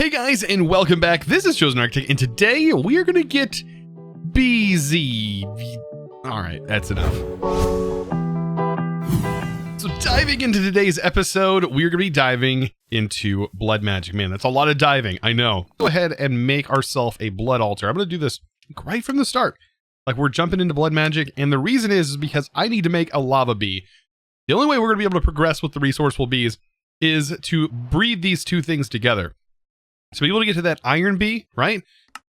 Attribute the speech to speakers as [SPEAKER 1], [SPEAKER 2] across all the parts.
[SPEAKER 1] Hey guys, and welcome back. This is Chosen Architect, and today we're gonna get busy. Alright, that's enough. So diving into today's episode, we're gonna be diving into blood magic. Man, that's a lot of diving, I know. Go ahead and make ourselves a blood altar. I'm gonna do this right from the start. Like, we're jumping into blood magic, and the reason is because I need to make a lava bee. The only way we're gonna be able to progress with the resourceful bees is to breed these two things together. To be able to get to that iron bee, right?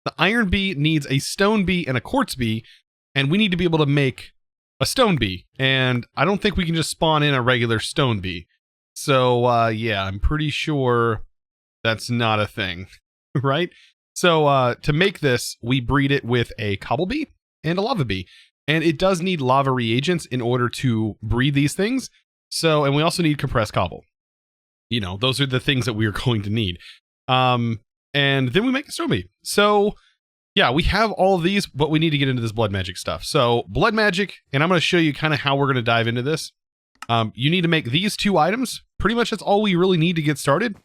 [SPEAKER 1] The iron bee needs a stone bee and a quartz bee, and we need to be able to make a stone bee. And I don't think we can just spawn in a regular stone bee. So, yeah, I'm pretty sure that's not a thing, right? So, to make this, we breed it with a cobble bee and a lava bee. And it does need lava reagents in order to breed these things. So, and we also need compressed cobble. You know, those are the things that we are going to need. And then we make a stone bee. So yeah, we have all of these, but we need to get into this blood magic stuff. So blood magic, and I'm going to show you kind of how we're going to dive into this. You need to make these two items. Pretty much that's all we really need to get started.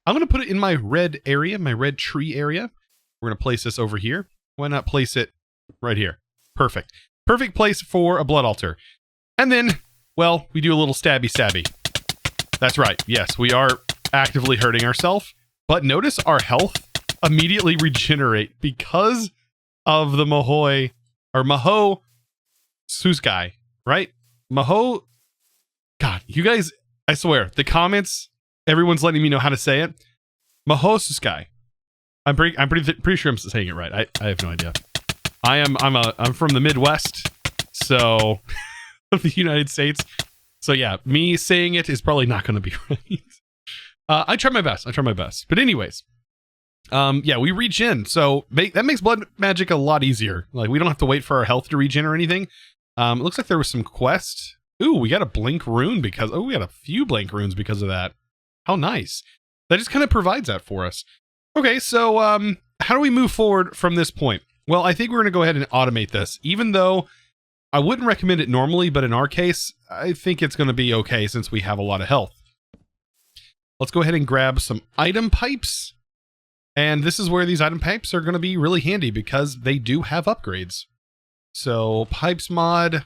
[SPEAKER 1] I'm going to put it in my red area, my red tree area. We're going to place this over here. Why not place it right here? Perfect. Perfect place for a blood altar. And then, well, we do a little stabby. That's right. Yes, we are actively hurting ourselves. But notice our health immediately regenerate because of the Maho Suskai, right? Maho. God, you guys, I swear, the comments, everyone's letting me know how to say it. Maho Suskai. I'm pretty sure I'm saying it right. I have no idea. I'm from the Midwest, so of the United States. So yeah, me saying it is probably not going to be right. I try my best. But anyways, yeah, we regen. So that makes blood magic a lot easier. Like, we don't have to wait for our health to regen or anything. It looks like there was some quest. Ooh, we got a blink rune because, we got a few blink runes because of that. How nice. That just kind of provides that for us. Okay, so how do we move forward from this point? Well, I think we're going to go ahead and automate this, even though I wouldn't recommend it normally, but in our case, I think it's going to be okay since we have a lot of health. Let's go ahead and grab some item pipes. And this is where these item pipes are going to be really handy because they do have upgrades. So pipes mod.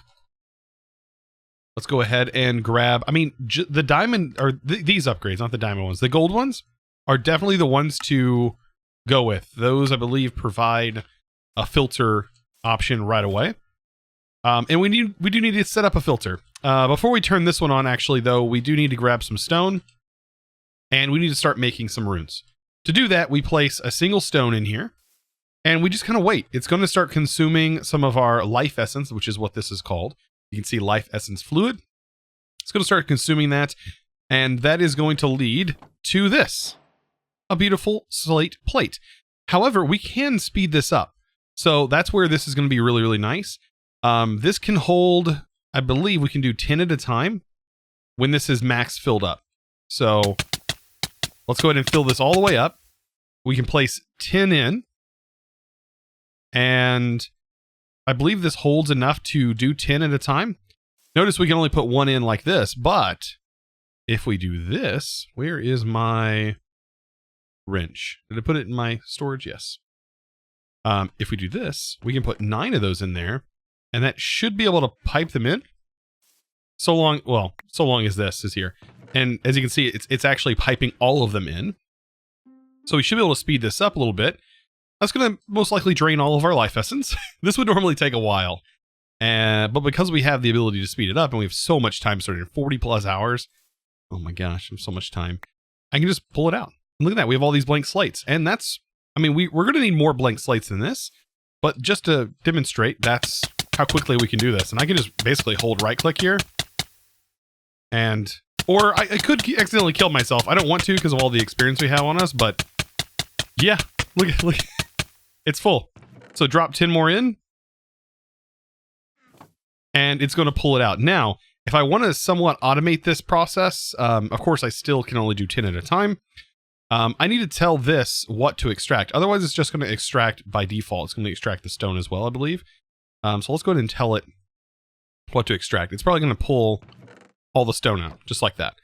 [SPEAKER 1] Let's go ahead and grab, the diamond, or these upgrades, not the diamond ones. The gold ones are definitely the ones to go with. Those, I believe, provide a filter option right away. And we do need to set up a filter. Before we turn this one on, actually, though, we do need to grab some stone. And we need to start making some runes. To do that, we place a single stone in here. And we just kind of wait. It's going to start consuming some of our life essence, which is what this is called. You can see life essence fluid. It's going to start consuming that. And that is going to lead to this. A beautiful slate plate. However, we can speed this up. So that's where this is going to be really, really nice. This can hold, I believe we can do 10 at a time when this is max filled up. So let's go ahead and fill this all the way up. We can place 10 in. And I believe this holds enough to do 10 at a time. Notice we can only put one in like this. But if we do this, where is my wrench? Did I put it in my storage? Yes. If we do this, we can put 9 of those in there. And that should be able to pipe them in. So long as this is here. And as you can see, it's actually piping all of them in. So we should be able to speed this up a little bit. That's going to most likely drain all of our life essence. This would normally take a while. But because we have the ability to speed it up, and we have so much time starting, 40 plus hours. Oh my gosh, I have so much time. I can just pull it out. And look at that, we have all these blank slates. And that's, we're going to need more blank slates than this. But just to demonstrate, that's how quickly we can do this. And I can just basically hold right click here. Or I could accidentally kill myself. I don't want to because of all the experience we have on us, but yeah, look, it's full. So drop 10 more in, and it's going to pull it out. Now, if I want to somewhat automate this process, of course, I still can only do 10 at a time. I need to tell this what to extract. Otherwise, it's just going to extract by default. It's going to extract the stone as well, I believe. So let's go ahead and tell it what to extract. It's probably going to pull all the stone out, just like that.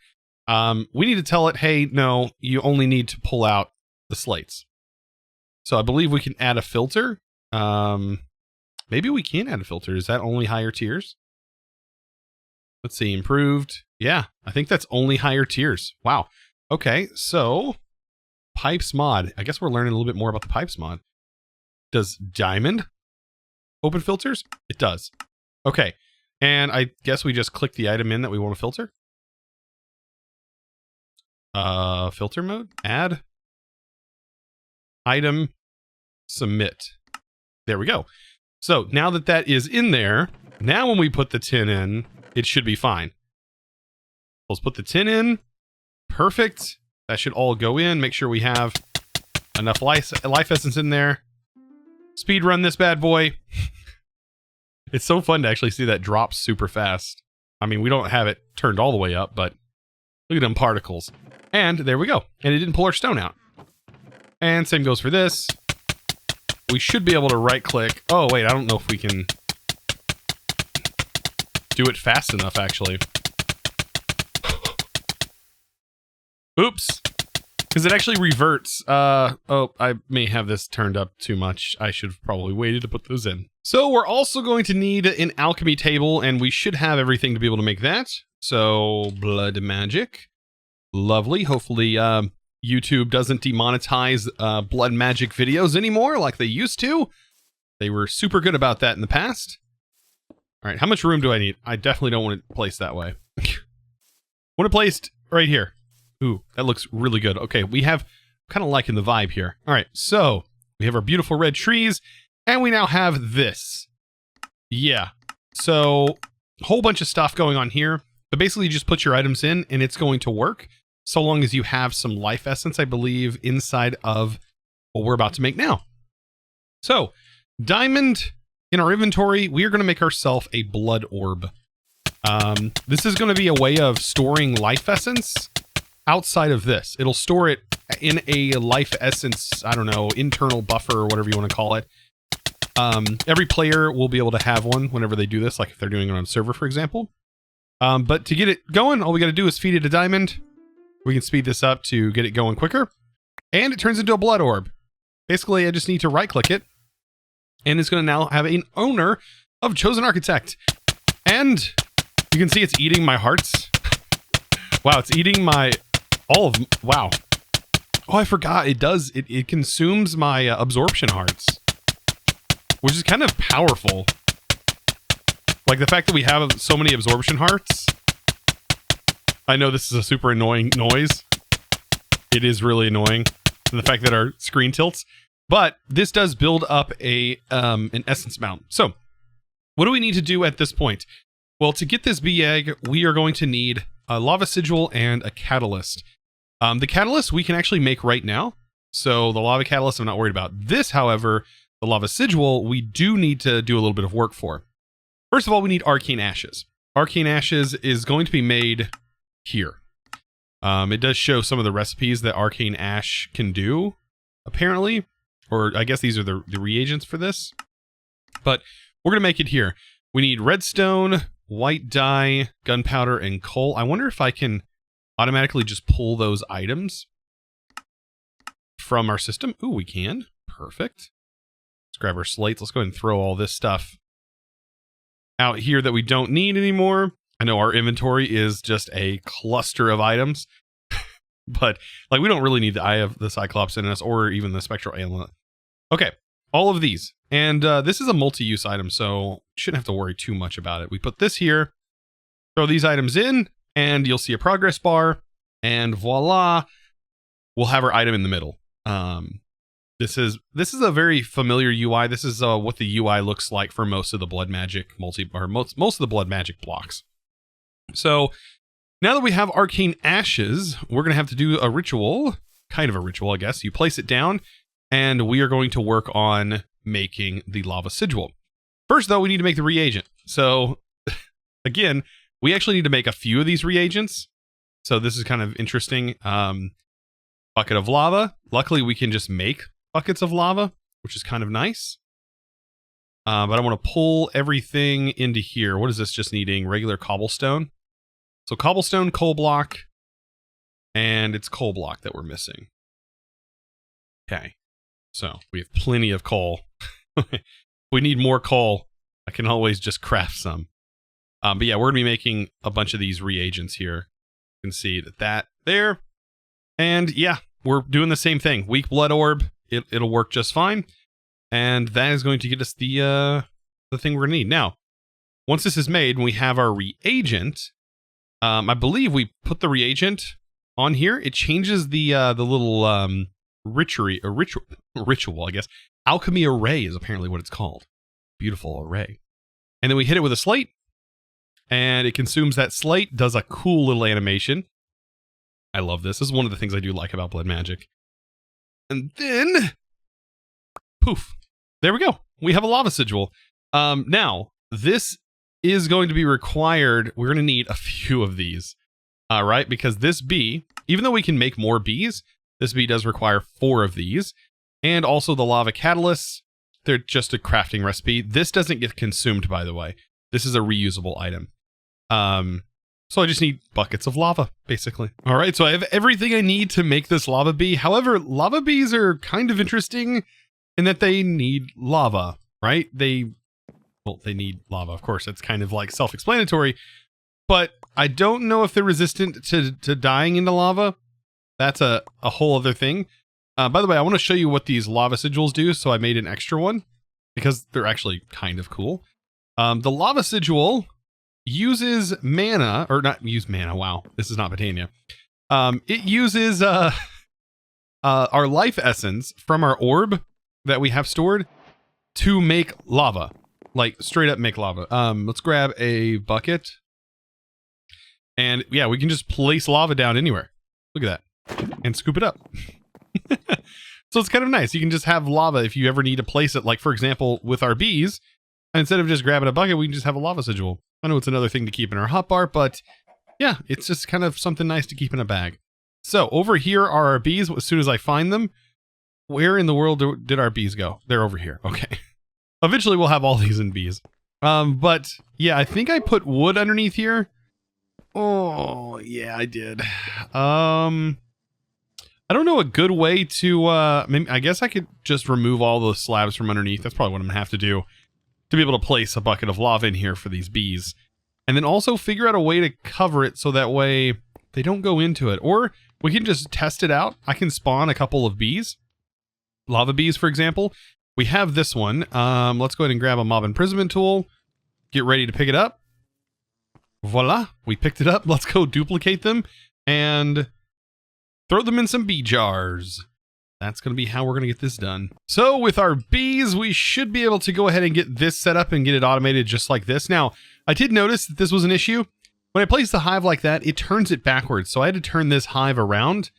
[SPEAKER 1] We need to tell it, hey, no, you only need to pull out the slates. So I believe we can add a filter. Maybe we can add a filter. Is that only higher tiers? Let's see, improved. Yeah, I think that's only higher tiers. Wow. Okay, so pipes mod. I guess we're learning a little bit more about the pipes mod. Does diamond open filters? It does. Okay, and I guess we just click the item in that we want to filter. Filter mode, add, item, submit. There we go. So now that that is in there, now when we put the tin in, it should be fine. Let's put the tin in. Perfect. That should all go in. Make sure we have enough life essence in there. Speed run this bad boy. It's so fun to actually see that drop super fast. I mean, we don't have it turned all the way up, but look at them particles. And there we go. And it didn't pull our stone out. And same goes for this. We should be able to right click. Oh, wait, I don't know if we can do it fast enough, actually. Oops. Because it actually reverts. Oh, I may have this turned up too much. I should have probably waited to put those in. So we're also going to need an alchemy table, and we should have everything to be able to make that. So, blood magic. Lovely. Hopefully, YouTube doesn't demonetize blood magic videos anymore like they used to. They were super good about that in the past. All right, how much room do I need? I definitely don't want it placed that way. I want it placed right here. Ooh, that looks really good. Okay, we have kind of liking the vibe here. All right, so we have our beautiful red trees, and we now have this. Yeah, so a whole bunch of stuff going on here, but basically you just put your items in and it's going to work so long as you have some life essence, I believe, inside of what we're about to make now. So, diamond in our inventory, we are going to make ourselves a blood orb. This is going to be a way of storing life essence outside of this. It'll store it in a life essence, I don't know, internal buffer or whatever you want to call it. Every player will be able to have one whenever they do this, like if they're doing it on a server, for example. But to get it going, all we got to do is feed it a diamond. We can speed this up to get it going quicker. And it turns into a blood orb. Basically, I just need to right-click it. And it's going to now have an owner of Chosen Architect. And you can see it's eating my hearts. Wow, it's eating my... wow. Oh, I forgot. It does. It consumes my absorption hearts. Which is kind of powerful. Like the fact that we have so many absorption hearts. I know this is a super annoying noise. It is really annoying. And the fact that our screen tilts. But this does build up an essence mount. So, what do we need to do at this point? Well, to get this bee egg, we are going to need a lava sigil and a catalyst. The catalyst we can actually make right now. So the lava catalyst I'm not worried about. This, however, the lava sigil, we do need to do a little bit of work for. First of all, we need arcane ashes. Arcane ashes is going to be made here. It does show some of the recipes that arcane ash can do, apparently. Or I guess these are the reagents for this. But we're going to make it here. We need redstone, white dye, gunpowder, and coal. I wonder if I can automatically just pull those items from our system. Ooh, we can. Perfect. Let's grab our slates. Let's go ahead and throw all this stuff out here that we don't need anymore. I know our inventory is just a cluster of items. But, like, we don't really need the Eye of the Cyclops in us or even the Spectral Amulet. Okay, all of these. And this is a multi-use item, so you shouldn't have to worry too much about it. We put this here, throw these items in, and you'll see a progress bar. And voila, we'll have our item in the middle. This is a very familiar UI. This is what the UI looks like for most of the blood magic most of the blood magic blocks. So now that we have arcane ashes, we're going to have to do a ritual, kind of a ritual, I guess. You place it down, and we are going to work on making the lava sigil. First, though, we need to make the reagent. So, again, we actually need to make a few of these reagents. So this is kind of interesting. Bucket of lava. Luckily, we can just make buckets of lava, which is kind of nice. But I want to pull everything into here. What is this just needing? Regular cobblestone. So cobblestone, coal block, and it's coal block that we're missing. Okay. So we have plenty of coal. If we need more coal, I can always just craft some. But yeah, we're going to be making a bunch of these reagents here. You can see that there. And yeah, we're doing the same thing. Weak blood orb. It'll work just fine. And that is going to get us the thing we're going to need. Now, once this is made and we have our reagent, I believe we put the reagent on here. It changes the little ritual, I guess. Alchemy array is apparently what it's called. Beautiful array. And then we hit it with a slate, and it consumes that slate, does a cool little animation. I love this. This is one of the things I do like about blood magic. And then, poof, there we go. We have a lava sigil. Now, this is going to be required. We're going to need a few of these, right? Because this bee, even though we can make more bees, this bee does require 4 of these. And also the lava catalysts. They're just a crafting recipe. This doesn't get consumed, by the way. This is a reusable item. So I just need buckets of lava, basically. All right, so I have everything I need to make this lava bee. However, lava bees are kind of interesting in that they need lava, right? They need lava, of course. It's kind of like self-explanatory. But I don't know if they're resistant to dying into lava. That's a whole other thing. By the way, I want to show you what these lava sigils do. So I made an extra one because they're actually kind of cool. The lava sigil uses mana, or not use mana. Wow, this is not Botania. It uses our life essence from our orb that we have stored to make lava, like straight up make lava. Let's grab a bucket, and yeah, we can just place lava down anywhere. Look at that, and scoop it up. So it's kind of nice. You can just have lava if you ever need to place it. Like, for example, with our bees, instead of just grabbing a bucket, we can just have a lava sigil. I know it's another thing to keep in our hotbar, but yeah, it's just kind of something nice to keep in a bag. So over here are our bees. As soon as I find them, where in the world did our bees go? They're over here. Okay. Eventually we'll have all these in bees. But yeah, I think I put wood underneath here. Oh yeah, I did. I don't know a good way to, I guess I could just remove all those slabs from underneath. That's probably what I'm gonna have to do to be able to place a bucket of lava in here for these bees. And then also figure out a way to cover it so that way they don't go into it. Or we can just test it out. I can spawn a couple of bees. Lava bees, for example. We have this one. Let's go ahead and grab a mob imprisonment tool. Get ready to pick it up. Voila, we picked it up. Let's go duplicate them and throw them in some bee jars. That's going to be how we're going to get this done. So with our bees, we should be able to go ahead and get this set up and get it automated just like this. Now, I did notice that this was an issue. When I place the hive like that, it turns it backwards. So I had to turn this hive around.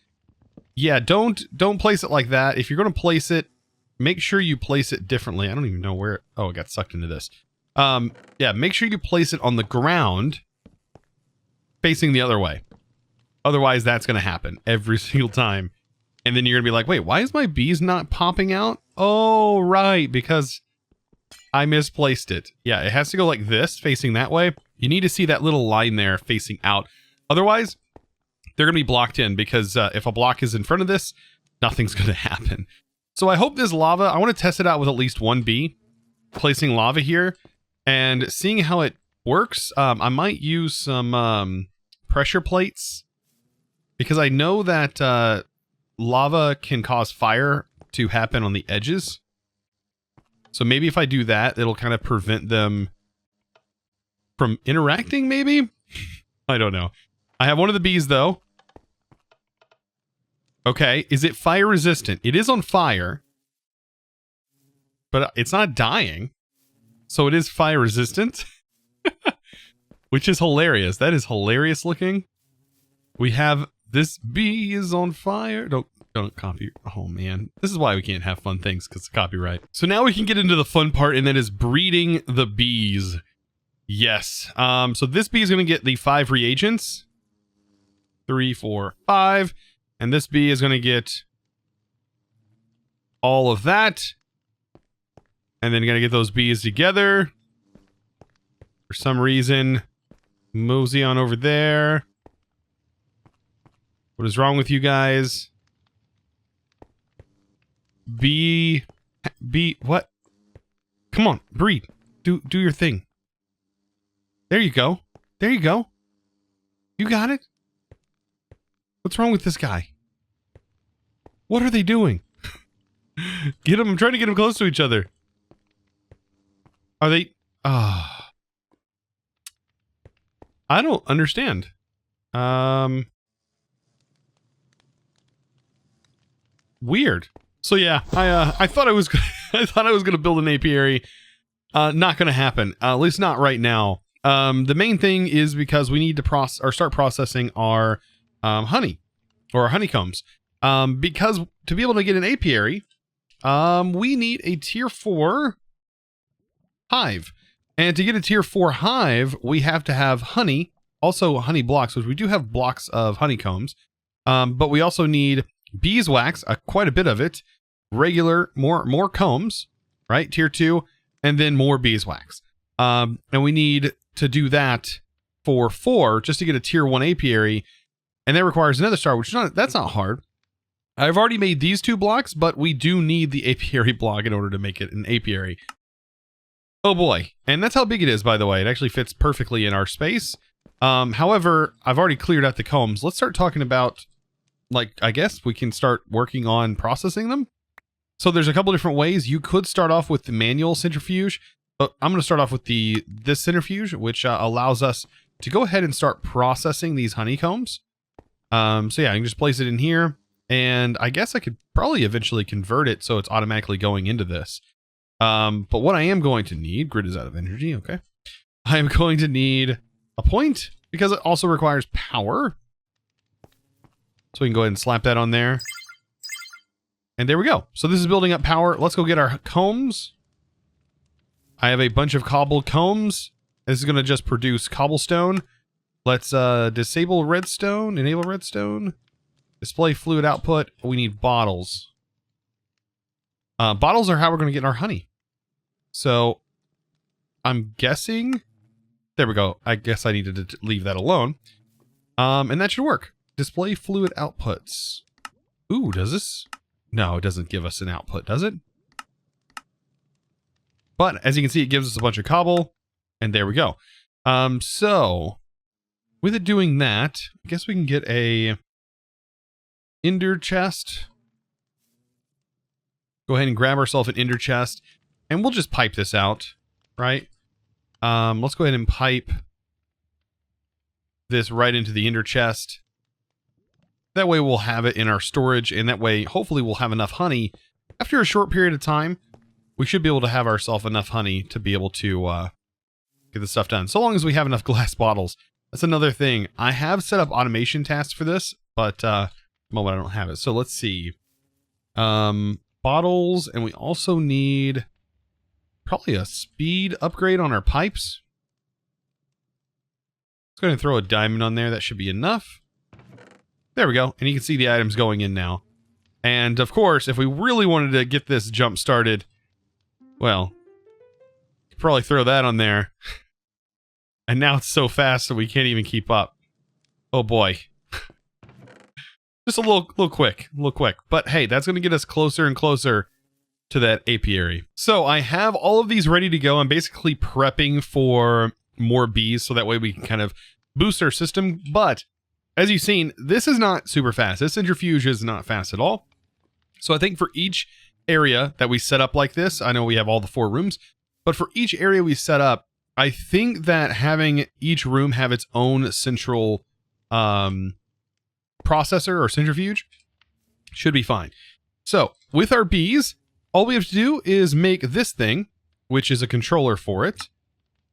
[SPEAKER 1] Yeah, don't place it like that. If you're going to place it, make sure you place it differently. I don't even know where. Oh, it got sucked into this. Yeah, make sure you place it on the ground facing the other way. Otherwise, that's going to happen every single time. And then you're going to be like, wait, why is my bees not popping out? Oh, right, because I misplaced it. Yeah, it has to go like this, facing that way. You need to see that little line there facing out. Otherwise, they're going to be blocked in because if a block is in front of this, nothing's going to happen. So I hope this lava, I want to test it out with at least one bee, placing lava here and seeing how it works. I might use some pressure plates because I know that lava can cause fire to happen on the edges. So maybe if I do that, it'll kind of prevent them from interacting, maybe? I don't know. I have one of the bees, though. Okay, is it fire resistant? It is on fire, but it's not dying. So it is fire resistant, which is hilarious. That is hilarious looking. We have this bee is on fire. Don't copy. Oh man, this is why we can't have fun things, because of copyright. So now we can get into the fun part, and that is breeding the bees. Yes. So this bee is going to get the 5 reagents. 3, 4, 5. And this bee is going to get all of that. And then going to get those bees together. For some reason, mosey on over there. What is wrong with you guys? what? Come on, breed. Do your thing. There you go. There you go. You got it. What's wrong with this guy? What are they doing? Get them. I'm trying to get them close to each other. Are they? I don't understand. Weird. So yeah, I thought I was I thought I was gonna build an apiary. Not gonna happen. At least not right now. The main thing is because we need to start processing our honey or our honeycombs. Because to be able to get an apiary, we need a tier 4 hive. And to get a tier 4 hive, we have to have honey, also honey blocks, which we do have blocks of honeycombs. But we also need beeswax, quite a bit of it, regular, more combs, right? Tier 2, and then more beeswax. And we need to do that for 4 just to get a tier 1 apiary. And that requires another star, which that's not hard. I've already made these 2 blocks, but we do need the apiary block in order to make it an apiary. Oh boy. And that's how big it is, by the way. It actually fits perfectly in our space. However, I've already cleared out the combs. Let's start talking about, like, I guess we can start working on processing them. So there's a couple different ways. You could start off with the manual centrifuge, but I'm going to start off with this centrifuge, which allows us to go ahead and start processing these honeycombs. So yeah, I can just place it in here. And I guess I could probably eventually convert it so it's automatically going into this. But what I am going to need, grid is out of energy, okay. I am going to need a point because it also requires power. So we can go ahead and slap that on there. And there we go. So this is building up power. Let's go get our combs. I have a bunch of cobble combs. This is going to just produce cobblestone. Let's disable redstone, enable redstone. Display fluid output. We need bottles. Bottles are how we're going to get our honey. So I'm guessing. There we go. I guess I needed to leave that alone. And that should work. Display fluid outputs. Ooh, does this? No, it doesn't give us an output, does it? But as you can see, it gives us a bunch of cobble. And there we go. So with it doing that, I guess we can get a ender chest. Go ahead and grab ourselves an ender chest. And we'll just pipe this out, right? Let's go ahead and pipe this right into the ender chest. That way we'll have it in our storage, and that way hopefully we'll have enough honey. After a short period of time, we should be able to have ourselves enough honey to be able to get the stuff done. So long as we have enough glass bottles. That's another thing. I have set up automation tasks for this, but at the moment I don't have it. So let's see. Bottles, and we also need probably a speed upgrade on our pipes. Let's go ahead and throw a diamond on there. That should be enough. There we go. And you can see the items going in now. And of course, if we really wanted to get this jump started, well, probably throw that on there. And now it's so fast that we can't even keep up. Oh boy. Just a little quick. But hey, that's going to get us closer and closer to that apiary. So I have all of these ready to go. I'm basically prepping for more bees so that way we can kind of boost our system. But as you've seen, this is not super fast. This centrifuge is not fast at all. So I think for each area that we set up like this, I know we have all the 4 rooms, but for each area we set up, I think that having each room have its own central processor or centrifuge should be fine. So with our bees, all we have to do is make this thing, which is a controller for it.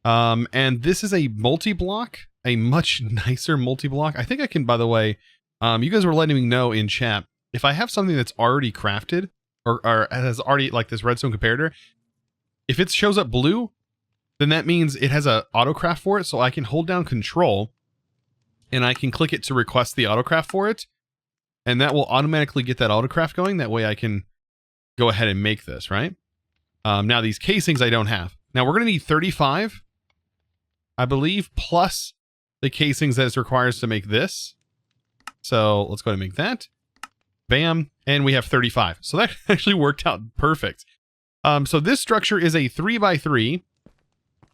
[SPEAKER 1] And this is a multi-block, a much nicer multi-block. I think I can, by the way, you guys were letting me know in chat, if I have something that's already crafted or has already, like this redstone comparator, if it shows up blue, then that means it has a autocraft for it. So I can hold down control and I can click it to request the autocraft for it. And that will automatically get that autocraft going. That way I can go ahead and make this, right? Now these casings I don't have. Now we're going to need 35, I believe, plus the casings that it requires to make this. So let's go ahead and make that. Bam. And we have 35. So that actually worked out perfect. So this structure is a 3x3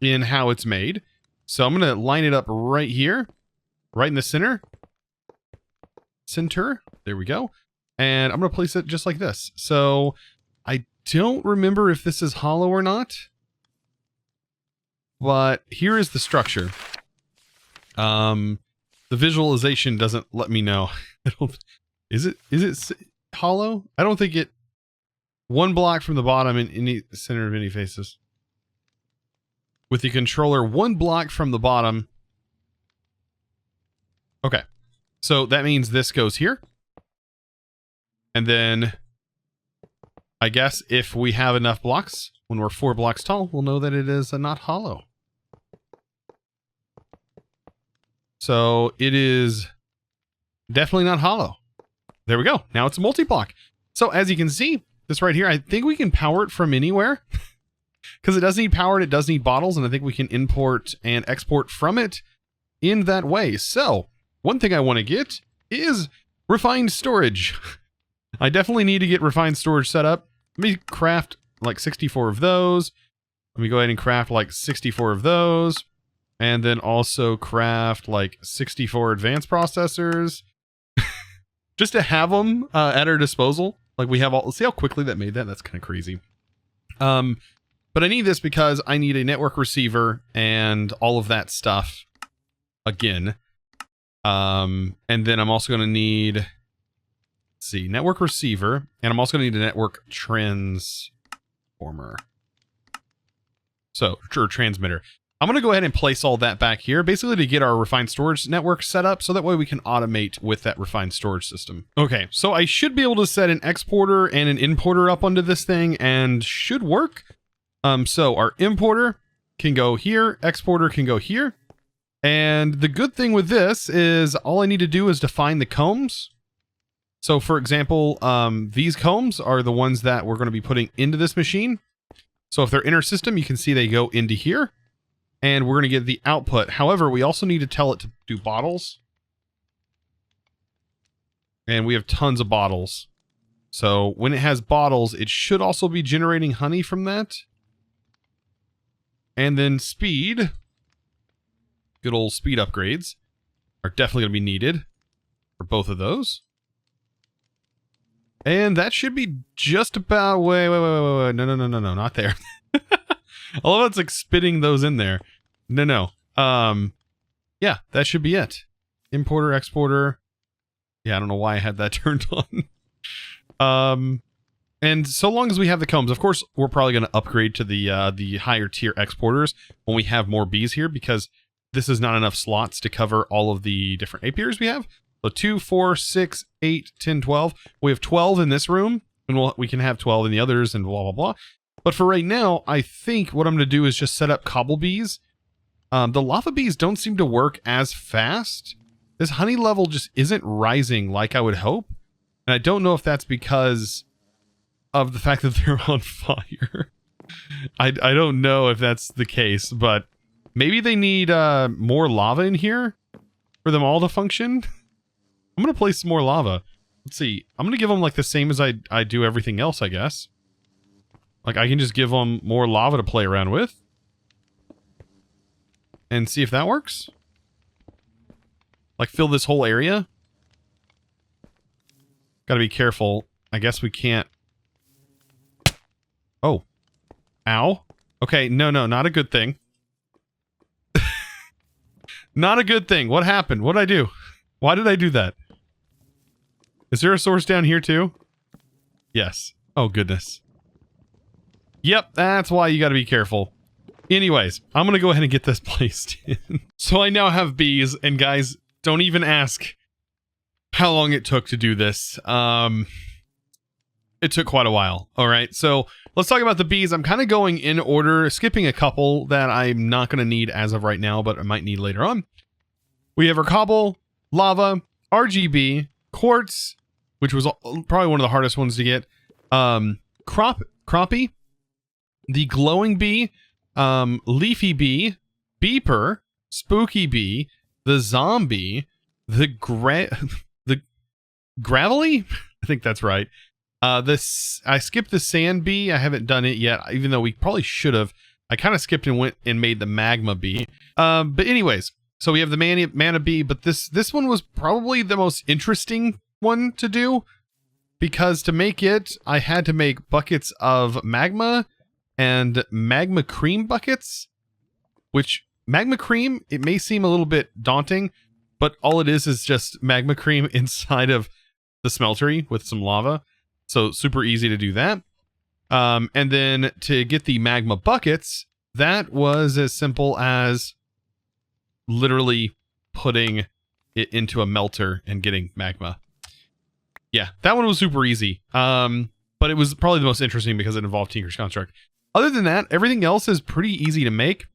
[SPEAKER 1] in how it's made. So I'm going to line it up right here, right in the center. There we go. And I'm going to place it just like this. So I don't remember if this is hollow or not, but here is the structure. The visualization doesn't let me know. Is it hollow? I don't think it. One block from the bottom in any center of any faces. With the controller, one block from the bottom. Okay. So that means this goes here. And then I guess if we have enough blocks, when we're 4 blocks tall, we'll know that it is not hollow. So it is definitely not hollow. There we go. Now it's a multi-block. So as you can see, this right here, I think we can power it from anywhere. Because it does need power and it does need bottles, and I think we can import and export from it in that way. So, one thing I want to get is refined storage. I definitely need to get refined storage set up. Let me craft like 64 of those. Let me go ahead and craft like 64 of those. And then also craft like 64 advanced processors. Just to have them at our disposal. Like we have all, let's see how quickly that made that. That's kind of crazy. But I need this because I need a network receiver and all of that stuff again. And then I'm also going to need, let's see, network receiver, and I'm also going to need a network transformer. So, or transmitter. I'm going to go ahead and place all that back here, basically to get our refined storage network set up, so that way we can automate with that refined storage system. Okay, so I should be able to set an exporter and an importer up onto this thing, and should work. So our importer can go here, exporter can go here. And the good thing with this is all I need to do is define the combs. So for example, these combs are the ones that we're going to be putting into this machine. So if they're inner system, you can see they go into here and we're going to get the output. However, we also need to tell it to do bottles. And we have tons of bottles. So when it has bottles, it should also be generating honey from that. And then speed, good old speed upgrades, are definitely going to be needed for both of those. And that should be just about, wait, no, not there. I love how it's like spitting those in there. No. Yeah, that should be it. Importer, exporter. Yeah, I don't know why I had that turned on. And so long as we have the combs, of course, we're probably going to upgrade to the higher tier exporters when we have more bees here, because this is not enough slots to cover all of the different apiaries we have. So 2, 4, 6, 8, 10, 12. We have 12 in this room, and we can have 12 in the others, and blah, blah, blah. But for right now, I think what I'm going to do is just set up cobble bees. The lava bees don't seem to work as fast. This honey level just isn't rising like I would hope. And I don't know if that's because of the fact that they're on fire. I don't know if that's the case, but maybe they need more lava in here for them all to function. I'm going to place some more lava. Let's see. I'm going to give them like the same as I do everything else, I guess. Like I can just give them more lava to play around with. And see if that works. Like fill this whole area. Gotta be careful. I guess we can't. Oh. Ow. Okay, no, not a good thing. Not a good thing. What happened? What did I do? Why did I do that? Is there a source down here too? Yes. Oh, goodness. Yep, that's why you gotta be careful. Anyways, I'm gonna go ahead and get this placed in. So I now have bees, and guys, don't even ask how long it took to do this. It took quite a while. All right, so let's talk about the bees. I'm kind of going in order, skipping a couple that I'm not going to need as of right now, but I might need later on. We have our cobble, lava, RGB, quartz, which was probably one of the hardest ones to get. Crappie, the glowing bee, leafy bee, beeper, spooky bee, the zombie, the gravelly, I think that's right. I skipped the sand bee. I haven't done it yet, even though we probably should have. I kind of skipped and went and made the magma bee. But anyways, so we have the mana bee, but this one was probably the most interesting one to do, because to make it, I had to make buckets of magma and magma cream buckets, which magma cream, it may seem a little bit daunting, but all it is just magma cream inside of the smeltery with some lava. So super easy to do that. And then to get the magma buckets, that was as simple as literally putting it into a melter and getting magma. Yeah, that one was super easy. But it was probably the most interesting because it involved Tinker's Construct. Other than that, everything else is pretty easy to make.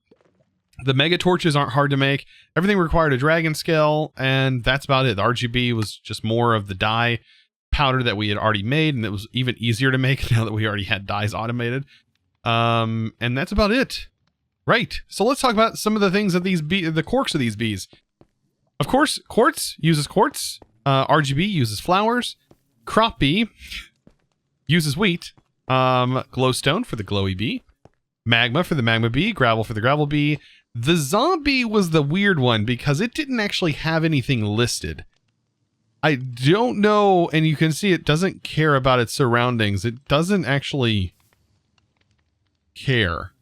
[SPEAKER 1] The mega torches aren't hard to make. Everything required a dragon scale, and that's about it. The RGB was just more of the dye powder that we had already made, and it was even easier to make now that we already had dyes automated. And that's about it. Right. So let's talk about some of the things that the quirks of these bees. Of course, quartz uses quartz. RGB uses flowers. Crop bee uses wheat. Glowstone for the glowy bee. Magma for the magma bee. Gravel for the gravel bee. The zombie was the weird one because it didn't actually have anything listed. I don't know, and you can see it doesn't care about its surroundings. It doesn't actually care.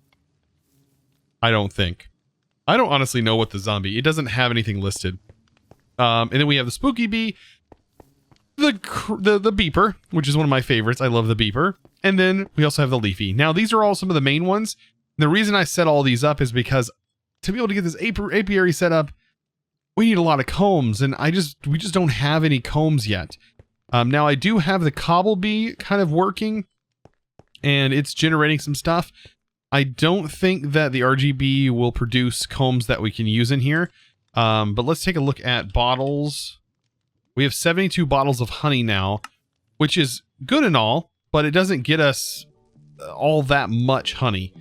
[SPEAKER 1] I don't think. I don't honestly know what the zombie. It doesn't have anything listed. And then we have the spooky bee, the beeper, which is one of my favorites. I love the beeper. And then we also have the leafy. Now, these are all some of the main ones. The reason I set all these up is because to be able to get this apiary set up, we need a lot of combs, and we just don't have any combs yet. Now I do have the cobble bee kind of working, and it's generating some stuff. I don't think that the RGB will produce combs that we can use in here. But let's take a look at bottles. We have 72 bottles of honey now, which is good and all, but it doesn't get us all that much honey.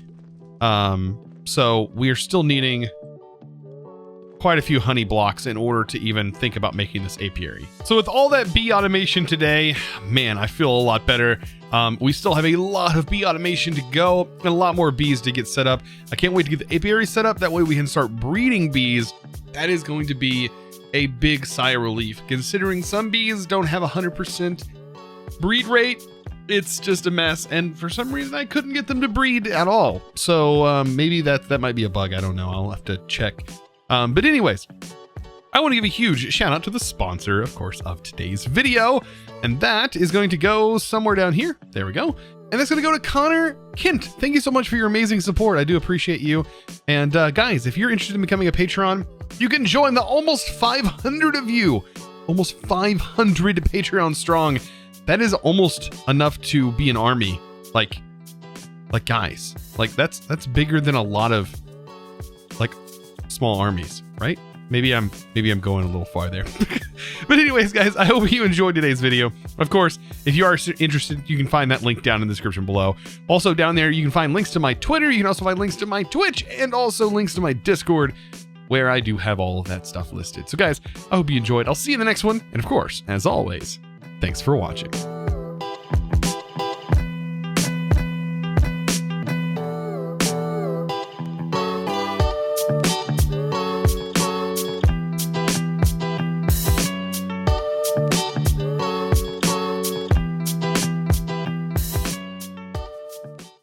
[SPEAKER 1] So we are still needing quite a few honey blocks in order to even think about making this apiary. So with all that bee automation today, man, I feel a lot better. We still have a lot of bee automation to go and a lot more bees to get set up. I can't wait to get the apiary set up. That way we can start breeding bees. That is going to be a big sigh of relief, considering some bees don't have 100% breed rate. It's just a mess, and for some reason I couldn't get them to breed at all. So maybe that might be a bug. I don't know. I'll have to check. But anyways, I want to give a huge shout out to the sponsor, of course, of today's video, and that is going to go somewhere down here. There we go. And that's going to go to Connor Kent. Thank you so much for your amazing support. I do appreciate you. And guys, if you're interested in becoming a patron, you can join the almost 500 of you, almost 500 Patreon strong. That is almost enough to be an army. Like guys, like that's bigger than a lot of like small armies, right? Maybe I'm going a little far there. But anyways, guys, I hope you enjoyed today's video. Of course, if you are interested, you can find that link down in the description below. Also down there, you can find links to my Twitter. You can also find links to my Twitch and also links to my Discord, where I do have all of that stuff listed. So guys, I hope you enjoyed. I'll see you in the next one. And of course, as always, thanks for watching.